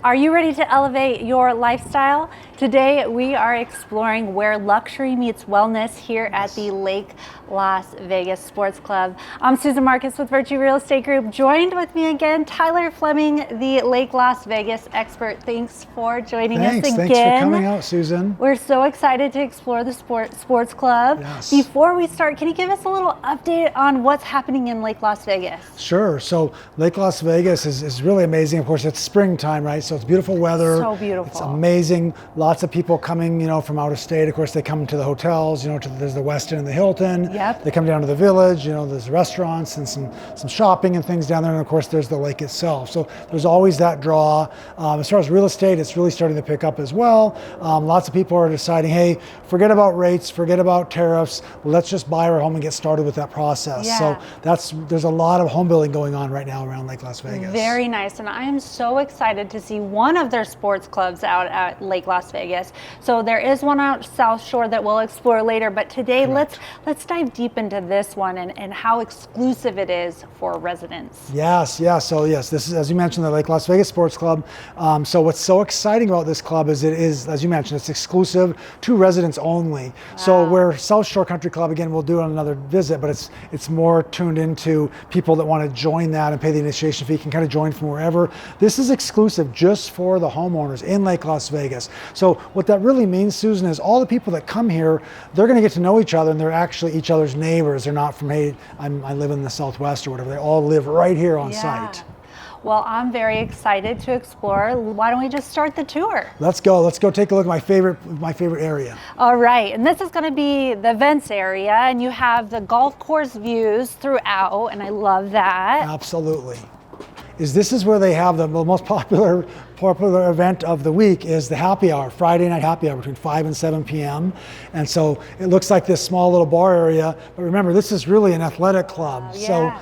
Are you ready to elevate your lifestyle? Today we are exploring where luxury meets wellness here at the Lake Las Vegas Sports Club. I'm Susan Marcus with Virtue Real Estate Group. Joined with me again, Tyler Fleming, the Lake Las Vegas expert. Thanks for joining us again. Thanks for coming out, Susan. We're so excited to explore the sports club. Yes. Before we start, can you give us a little update on what's happening in Lake Las Vegas? Sure. So Lake Las Vegas is really amazing. Of course, it's springtime, right? So it's beautiful weather. So beautiful. It's amazing. Lots of people coming, from out of state. Of course, they come to the hotels. There's the Westin and the Hilton. Yep. They come down to the Village. There's restaurants and some shopping and things down there. And of course, there's the lake itself. So there's always that draw. As far as real estate, it's really starting to pick up as well. Lots of people are deciding, hey, forget about rates, forget about tariffs. Let's just buy our home and get started with that process. Yeah. So there's a lot of home building going on right now around Lake Las Vegas. Very nice, and I am so excited to see one of their sports clubs out at Lake Las Vegas. So there is one out South Shore that we'll explore later, but today let's dive deep into this one and how exclusive it is for residents. Yes. This is, as you mentioned, the Lake Las Vegas Sports Club. So what's so exciting about this club is it is, as you mentioned, it's exclusive to residents only. Wow. So where South Shore Country Club, again, we'll do it on another visit, but it's more tuned into people that want to join that and pay the initiation fee, can kind of join from wherever. This is exclusive just for the homeowners in Lake Las Vegas. So what that really means, Susan, is all the people that come here, they're going to get to know each other, and they're actually each other's neighbors. They're not from, hey, I live in the Southwest or whatever. They all live right here on site. Well, I'm very excited to explore. Why don't we just start the tour? Let's go take a look at my favorite area. All right, and this is going to be the events area, and you have the golf course views throughout, and I love that. Absolutely. This is where they have the most popular event of the week is the happy hour, Friday night happy hour between 5 and 7 p.m. And so it looks like this small little bar area, but remember, this is really an athletic club. So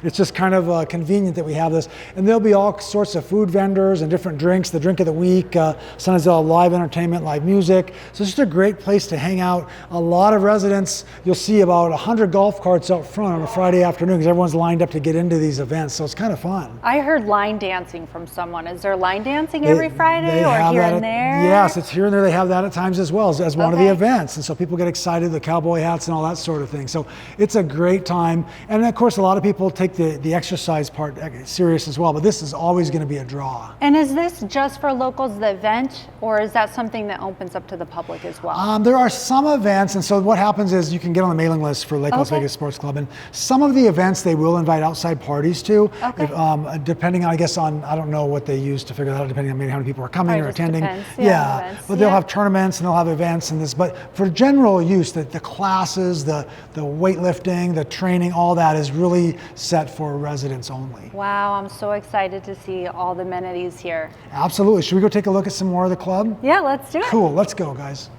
it's just kind of convenient that we have this. And there'll be all sorts of food vendors and different drinks, the drink of the week, sometimes they'll have live entertainment, live music. So it's just a great place to hang out. A lot of residents, you'll see about 100 golf carts out front on a Friday afternoon because everyone's lined up to get into these events. So it's kind of fun. I heard line dancing from someone. Is there line dancing every Friday or here and there? Yes, it's here and there. They have that at times as well as one of the events. And so people get excited, the cowboy hats and all that sort of thing. So it's a great time. And of course, a lot of people take the exercise part serious as well, but this is always going to be a draw. And is this just for locals, the event, or is that something that opens up to the public as well? There are some events, and so what happens is you can get on the mailing list for Lake Las Vegas Sports Club, and some of the events they will invite outside parties to, depending, I guess, on, I don't know what they use to figure that out, depending on maybe how many people are coming or attending. But they'll have tournaments and they'll have events and this, but for general use, the classes, the weightlifting, the training, all that is really set for residents only. Wow, I'm so excited to see all the amenities here. Absolutely. Should we go take a look at some more of the club? Yeah, let's do it. Cool, let's go, guys.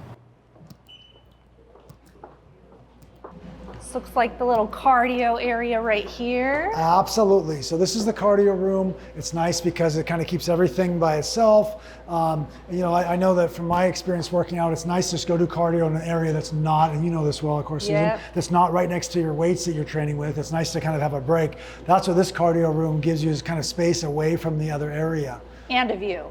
Looks like the little cardio area right here. Absolutely. So this is the cardio room. It's nice because it kind of keeps everything by itself. I know that from my experience working out, it's nice to just go do cardio in an area that's not, and you know this well, of course, Susan, that's not right next to your weights that you're training with. It's nice to kind of have a break. That's what this cardio room gives you, is kind of space away from the other area. And a view.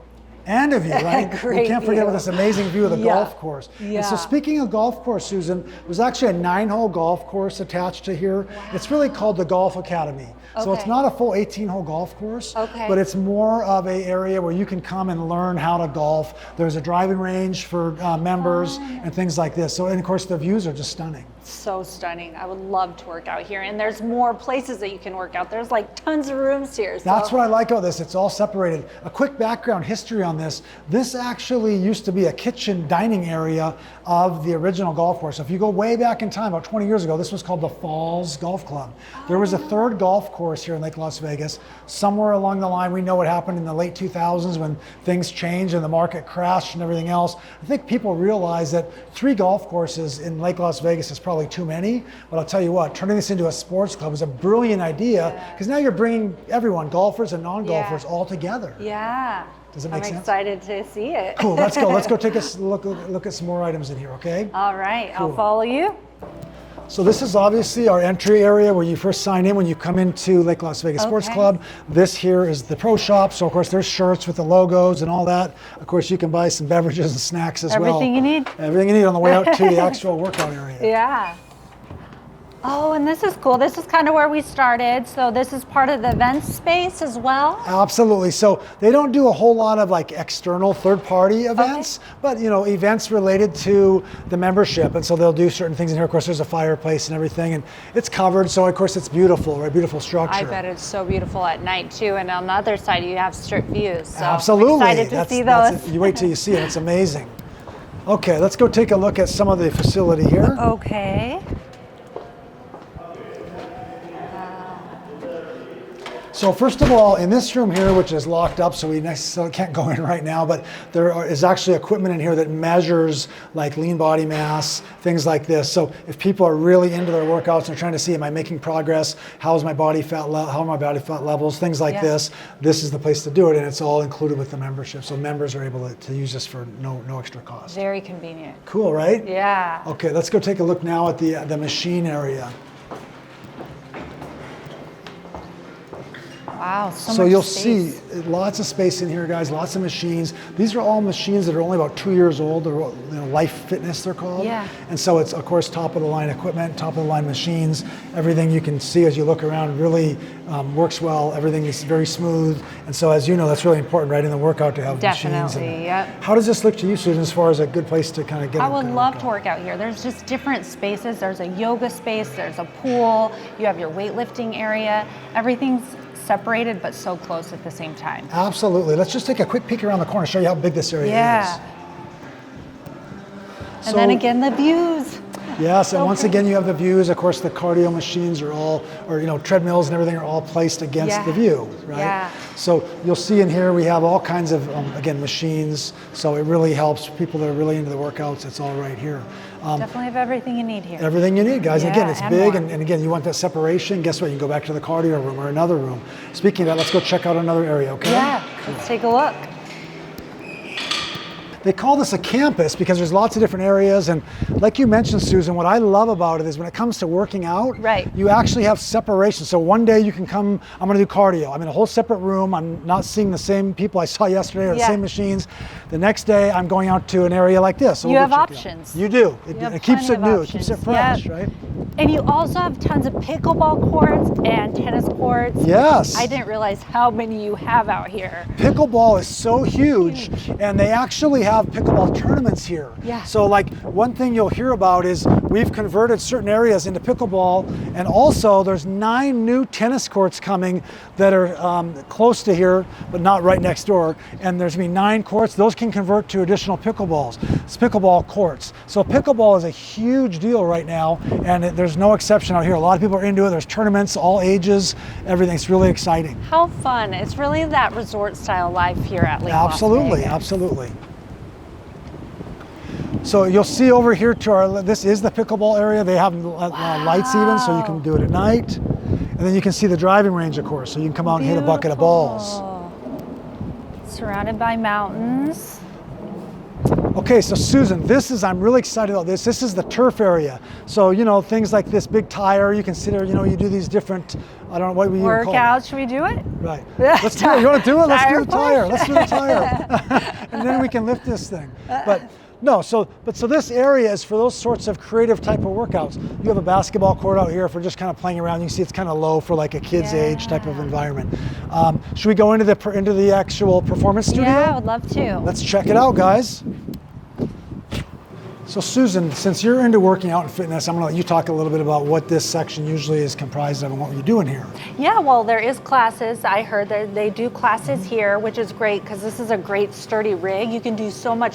And a view, right? Great we can't forget about this amazing view of the golf course. Yeah. And so speaking of golf course, Susan, there's actually a 9-hole golf course attached to here. Wow. It's really called the Golf Academy. So it's not a full 18-hole golf course, but it's more of an area where you can come and learn how to golf. There's a driving range for members and things like this. So, and of course, the views are just stunning. So stunning. I would love to work out here. And there's more places that you can work out. There's like tons of rooms here. So. That's what I like about this. It's all separated. A quick background history on this. This actually used to be a kitchen dining area of the original golf course. So if you go way back in time, about 20 years ago, this was called the Falls Golf Club. There was a third golf course here in Lake Las Vegas. Somewhere along the line, we know what happened in the late 2000s when things changed and the market crashed and everything else. I think people realized that 3 golf courses in Lake Las Vegas is probably too many. But I'll tell you what, turning this into a sports club was a brilliant idea, because now you're bringing everyone, golfers and non-golfers, all together. Yeah. Does it make sense? I'm excited to see it. Cool, let's go. Let's go take a look at some more items in here, okay? All right, Cool. I'll follow you. So this is obviously our entry area where you first sign in when you come into Lake Las Vegas Sports Club. This here is the pro shop. So of course there's shirts with the logos and all that. Of course you can buy some beverages and snacks as well. Everything you need. Everything you need on the way out to the actual workout area. Yeah. Oh, and this is cool. This is kind of where we started. So this is part of the event space as well? Absolutely. So they don't do a whole lot of like external third-party events, but you know, events related to the membership. And so they'll do certain things in here. Of course, there's a fireplace and everything, and it's covered. So of course, it's beautiful, right? Beautiful structure. I bet it's so beautiful at night too. And on the other side, you have strip views. So absolutely. I'm excited to see those. You wait till you see it. It's amazing. Okay, let's go take a look at some of the facility here. Okay. So first of all, in this room here, which is locked up, so we necessarily can't go in right now, but is actually equipment in here that measures like lean body mass, things like this. So if people are really into their workouts and trying to see, am I making progress? How's my body fat how are my body fat levels? Things like this. This is the place to do it, and it's all included with the membership. So members are able to use this for no extra cost. Very convenient. Cool, right? Yeah. Okay, let's go take a look now at the machine area. Wow, so much you'll space. see lots of space in here, guys, lots of machines. These are all machines that are only about 2 years old. They're, you know, Life Fitness, they're called. Yeah. And so it's, of course, top of the line equipment, top of the line machines. Everything you can see as you look around really works well. Everything is very smooth. And so, as you know, that's really important, right, in the workout to have machines. Definitely, yep. How does this look to you, Susan, as far as a good place to kind of get I would love to work out here. There's just different spaces. There's a yoga space, there's a pool, you have your weightlifting area. Everything's separated but so close at the same time. Absolutely. Let's just take a quick peek around the corner, show you how big this area is. Yeah. And then again, the views. Yes, and once again, you have the views. Of course, the cardio machines are all, or you know, treadmills and everything are all placed against the view, right? Yeah. So you'll see in here we have all kinds of, again, machines. So it really helps people that are really into the workouts. It's all right here. Definitely have everything you need here. Everything you need, guys. Yeah, again, it's big, more. and again, you want that separation. Guess what? You can go back to the cardio room or another room. Speaking of that, let's go check out another area, okay? Yeah, let's take a look. They call this a campus because there's lots of different areas, and like you mentioned, Susan, what I love about it is when it comes to working out, you actually have separation. So one day you can come, I'm gonna do cardio. I'm in a whole separate room. I'm not seeing the same people I saw yesterday or the same machines. The next day I'm going out to an area like this. So you have options. You do. It keeps it new, it keeps it fresh, right? And you also have tons of pickleball courts and tennis courts. Yes. I didn't realize how many you have out here. Pickleball is so huge, and they actually have pickleball tournaments here. Yeah. So like one thing you'll hear about is we've converted certain areas into pickleball, and also there's 9 new tennis courts coming that are close to here, but not right next door. And there's gonna be 9 courts. Those can convert to additional pickleballs. It's pickleball courts. So pickleball is a huge deal right now, and there's no exception out here. A lot of people are into it. There's tournaments, all ages, everything. It's really exciting. How fun. It's really that resort style life here at Lake Absolutely, Las Vegas. absolutely. So you'll see over here to our, this is the pickleball area. They have lights even, so you can do it at night. And then you can see the driving range, of course, so you can come out and hit a bucket of balls. Surrounded by mountains. Okay, so Susan, I'm really excited about this. This is the turf area. So, you know, things like this big tire, you consider, you know, you do these different, I don't know what we call workouts. Should we do it? Right. Let's do it. You want to do it? Let's do the tire. Push. Let's do the tire. And then we can lift this thing. But no, so this area is for those sorts of creative type of workouts. You have a basketball court out here for just kind of playing around. You can see it's kind of low for like a kid's age type of environment. Should we go into the actual performance studio? Yeah, I would love to. Let's check it out, guys. So Susan, since you're into working out and fitness, I'm going to let you talk a little bit about what this section usually is comprised of and what you're doing here. Yeah, well, there is classes. I heard that they do classes here, which is great because this is a great sturdy rig. You can do so many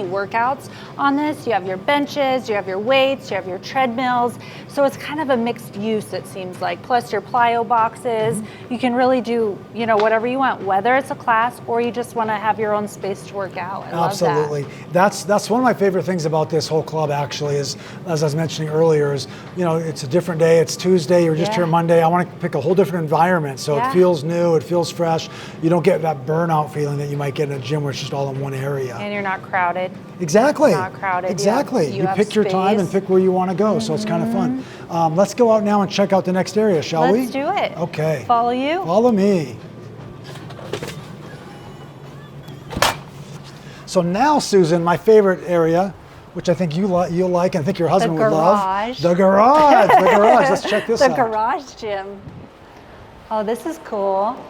workouts on this. You have your benches, you have your weights, you have your treadmills. So it's kind of a mixed use, it seems like. Plus your plyo boxes. You can really do, you know, whatever you want, whether it's a class or you just want to have your own space to work out. I love that. Absolutely. That's one of my favorite things things about this whole club actually is, as I was mentioning earlier, is, you know, it's a different day. It's Tuesday, you're just here Monday. I want to pick a whole different environment. So it feels new, it feels fresh. You don't get that burnout feeling that you might get in a gym where it's just all in one area. And you're not crowded. Exactly. It's not crowded. Exactly. You pick your time and pick where you want to go. So it's kind of fun. Let's go out now and check out the next area, shall we? Let's do it. Okay. Follow you. Follow me. So now, Susan, my favorite area, which I think you'll like, and I think your husband would love. The garage. The garage. Let's check this out. The garage gym. Oh, this is cool.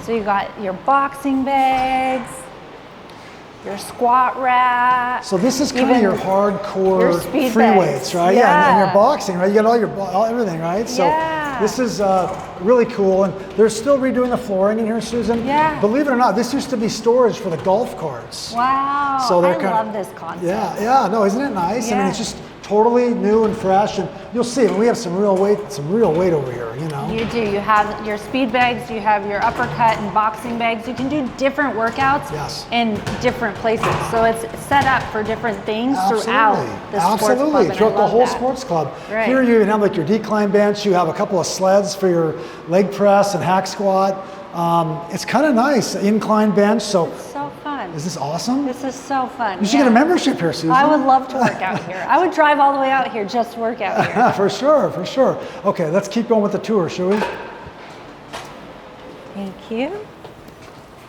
So you got your boxing bags, your squat rack. So this is kind of your hardcore your speed free bags. weights, right? Yeah. And your boxing, right? You got everything, right? So this is really cool. And they're still redoing the flooring in here, Susan. Yeah. Believe it or not, this used to be storage for the golf carts. Wow. So I love this concept. Yeah. No, isn't it nice? I mean, it's just totally new and fresh, and you'll see. We have some real weight over here. You know. You do. You have your speed bags. You have your uppercut and boxing bags. You can do different workouts in different places. So it's set up for different things throughout the sports club. Throughout the whole sports club. Right. Here you have like your decline bench. You have a couple of sleds for your leg press and hack squat. It's kind of nice, incline bench. So fun. Is this awesome? This is so fun. You should get a membership here, Susan. I would love to work out here. I would drive all the way out here just to work out here. For sure. Okay, let's keep going with the tour, shall we? Thank you.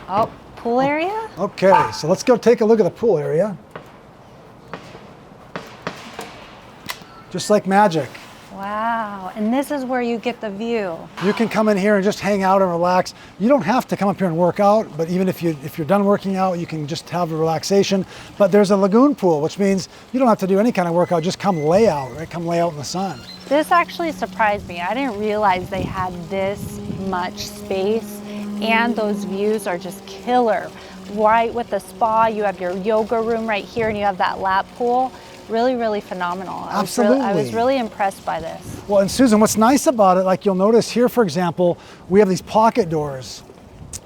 Oh, pool area? Okay, so let's go take a look at the pool area. Just like magic. Wow, and this is where you get the view. You can come in here and just hang out and relax. You don't have to come up here and work out, but even if you're done working out, you can just have a relaxation. But there's a lagoon pool, which means you don't have to do any kind of workout, just come lay out, right? Come lay out in the sun. This actually surprised me. I didn't realize they had this much space, and those views are just killer. Right with the spa, you have your yoga room right here, and you have that lap pool. Really phenomenal. Absolutely. I was really impressed by this. Well, and Susan, what's nice about it, like you'll notice here, for example, we have these pocket doors.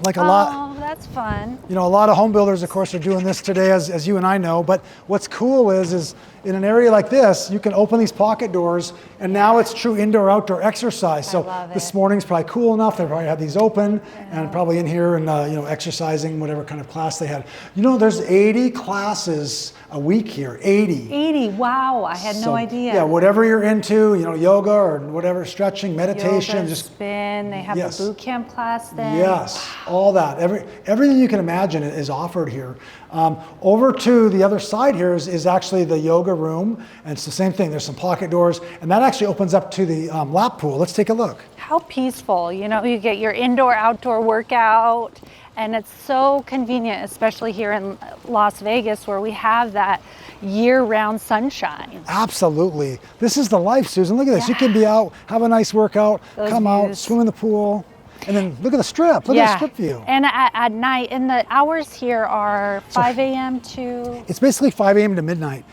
Like a lot. Oh, that's fun. You know, a lot of home builders, of course, are doing this today, as you and I know. But what's cool is in an area like this, you can open these pocket doors, and now it's true indoor-outdoor exercise. So this morning's probably cool enough. They probably had these open, and probably in here and exercising, whatever kind of class they had. You know, there's 80 classes a week here. 80. 80. Wow, I had no idea. Yeah, whatever you're into, you know, yoga or whatever, stretching, meditation, yoga, just spin. They have the boot camp class then. Yes, all that. Everything you can imagine is offered here. Over to the other side here is actually the yoga room, and it's the same thing. There's some pocket doors, and that actually opens up to the lap pool. Let's take a look. How peaceful. You know, you get your indoor-outdoor workout, and it's so convenient, especially here in Las Vegas, where we have that year-round sunshine. Absolutely. This is the life, Susan. Look at this. You can be out, have a nice workout, come out, swim in the pool. And then look at the strip. Look at the strip view. And at night, and the hours here are 5 a.m. to? It's basically 5 a.m. to midnight.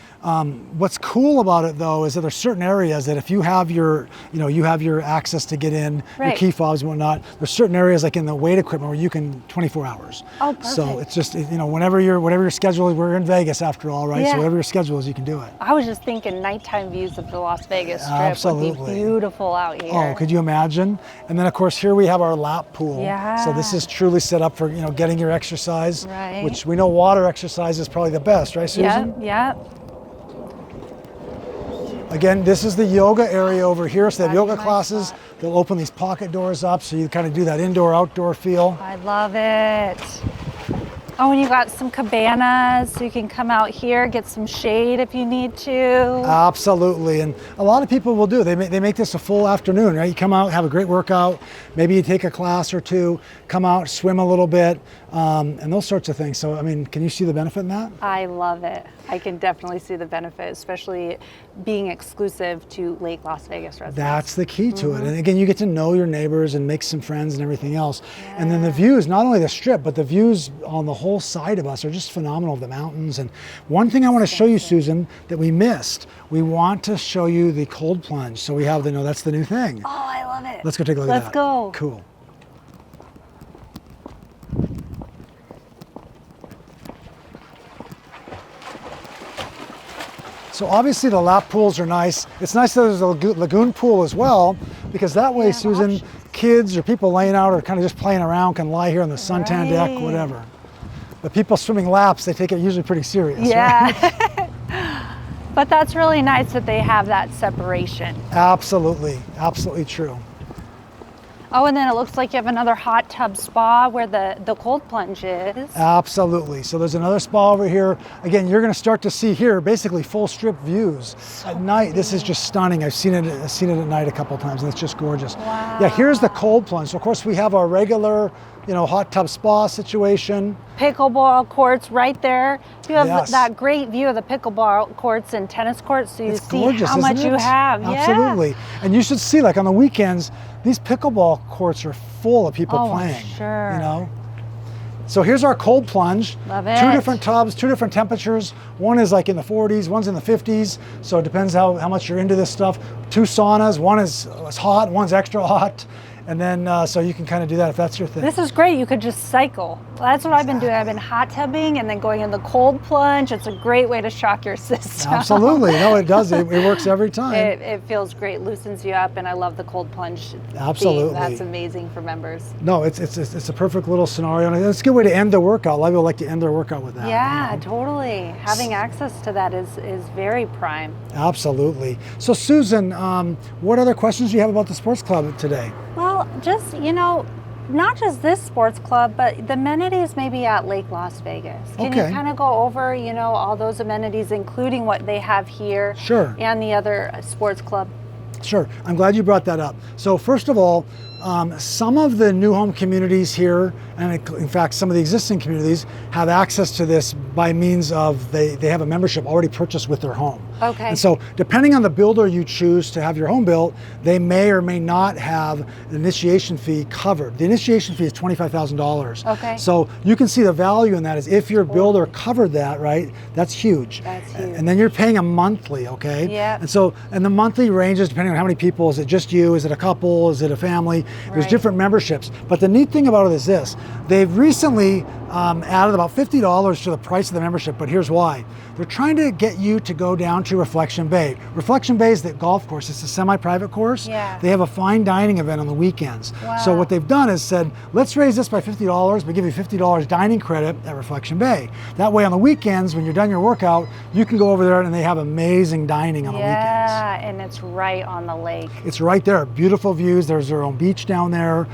What's cool about it, though, is that there's certain areas that if you have your, you have your access to get in, your key fobs and whatnot, there's certain areas like in the weight equipment where you can 24 hours. Oh, perfect. So it's just, whatever your schedule is, we're in Vegas after all, right? So whatever your schedule is, you can do it. I was just thinking nighttime views of the Las Vegas Strip Absolutely. would be beautiful out here. Oh, could you imagine? And then, of course, here we have our lap pool. Yeah. So this is truly set up for, getting your exercise, right. Which we know water exercise is probably the best, right, Susan? Yeah. Again, this is the yoga area over here. So they have yoga classes. They'll open these pocket doors up so you kind of do that indoor-outdoor feel. I love it. Oh, and you got some cabanas, so you can come out here, get some shade if you need to. Absolutely, and a lot of people will do. They make this a full afternoon, right? You come out, have a great workout, maybe you take a class or two, come out, swim a little bit, and those sorts of things. So, I mean, can you see the benefit in that? I love it. I can definitely see the benefit, especially being exclusive to Lake Las Vegas residents. That's the key to it. And again, you get to know your neighbors and make some friends and everything else. And then the views, not only the strip, but the views on the whole side of us are just phenomenal, the mountains. And one thing I want to show you, Susan, that we missed, we want to show you the cold plunge. So we have that's the new thing. Oh, I love it. Let's go take a look at that. Let's go. Cool. So obviously the lap pools are nice. It's nice that there's a lagoon pool as well, because that way, Susan, kids or people laying out or kind of just playing around can lie here on the suntan deck, whatever. But people swimming laps, they take it usually pretty serious. Yeah. Right? But that's really nice that they have that separation. Absolutely, absolutely true. Oh, and then it looks like you have another hot tub spa where the cold plunge is. Absolutely. So there's another spa over here. Again, you're going to start to see here basically full strip views at night. This is just stunning. I've seen it at night a couple of times, and it's just gorgeous. Wow. Yeah, here's the cold plunge. So of course we have our regular, hot tub spa situation. Pickleball courts right there. You have that great view of the pickleball courts and tennis courts, so you see gorgeous, how much you have. Absolutely. Yeah. And you should see, like on the weekends, these pickleball courts are full of people playing. Sure. So here's our cold plunge. Love it. 2 different tubs, 2 different temperatures. One is like in the 40s, one's in the 50s. So it depends how much you're into this stuff. 2 saunas, one is hot, one's extra hot. And then, so you can kind of do that if that's your thing. This is great. You could just cycle. That's what I've been doing. I've been hot tubbing and then going in the cold plunge. It's a great way to shock your system. Absolutely. No, it does. It works every time. It feels great, loosens you up, and I love the cold plunge. Absolutely. Theme. That's amazing for members. No, it's a perfect little scenario. And it's a good way to end the workout. A lot of people like to end their workout with that. Yeah, totally. Having access to that is very prime. Absolutely. So Susan, what other questions do you have about the sports club today? Well, just, not just this sports club, but the amenities maybe at Lake Las Vegas. Can you kind of go over, all those amenities, including what they have here and the other sports club? Sure. I'm glad you brought that up. So first of all, some of the new home communities here, and in fact some of the existing communities, have access to this by means of they have a membership already purchased with their home. Okay. And so depending on the builder you choose to have your home built, they may or may not have an initiation fee covered. The initiation fee is $25,000. Okay. So you can see the value in that is if your builder covered that, right, that's huge. That's huge. And then you're paying a monthly, okay? Yeah. And the monthly ranges depending on how many people. Is it just you? Is it a couple? Is it a family? There's different memberships. But the neat thing about it is this. They've recently added about $50 to the price of the membership, but here's why. They're trying to get you to go down to Reflection Bay. Reflection Bay is the golf course. It's a semi-private course. Yeah. They have a fine dining event on the weekends. Wow. So what they've done is said, let's raise this by $50, but give you $50 dining credit at Reflection Bay. That way on the weekends, when you're done your workout, you can go over there and they have amazing dining on the weekends. Yeah, and it's right on the lake. It's right there. Beautiful views. There's their own beach down there.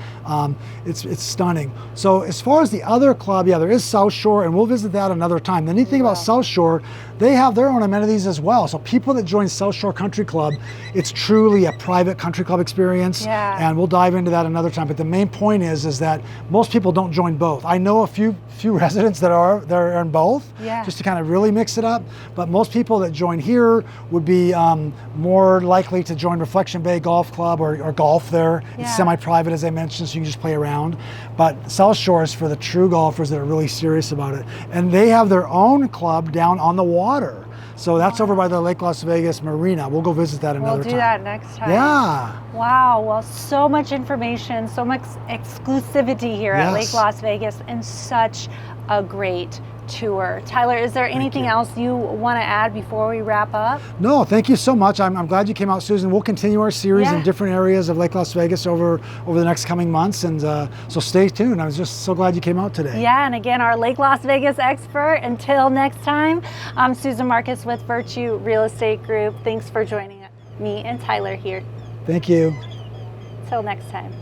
It's stunning. So as far as the other club, there is South Shore, and we'll visit that another time. The neat thing about South Shore, they have their own amenities as well. So people that join South Shore Country Club, it's truly a private country club experience. Yeah. And we'll dive into that another time. But the main point is that most people don't join both. I know a few residents that are in both, just to kind of really mix it up. But most people that join here would be more likely to join Reflection Bay Golf Club or golf there. It's semi-private, as I mentioned, so you can just play around. But South Shore is for the true golfers that are really serious about it. And they have their own club down on the water. So that's over by the Lake Las Vegas Marina. We'll go visit that another time. We'll do that next time. Yeah. Wow, well, so much information, so much exclusivity here at Lake Las Vegas, and such a great tour. Tyler, is there anything else you want to add before we wrap up? No, thank you so much. I'm glad you came out, Susan. We'll continue our series in different areas of Lake Las Vegas over the next coming months, and so stay tuned. I was just so glad you came out today. Yeah, and again, our Lake Las Vegas expert. Until next time, I'm Susan Marcus with Virtue Real Estate Group. Thanks for joining me and Tyler here. Thank you. Till next time.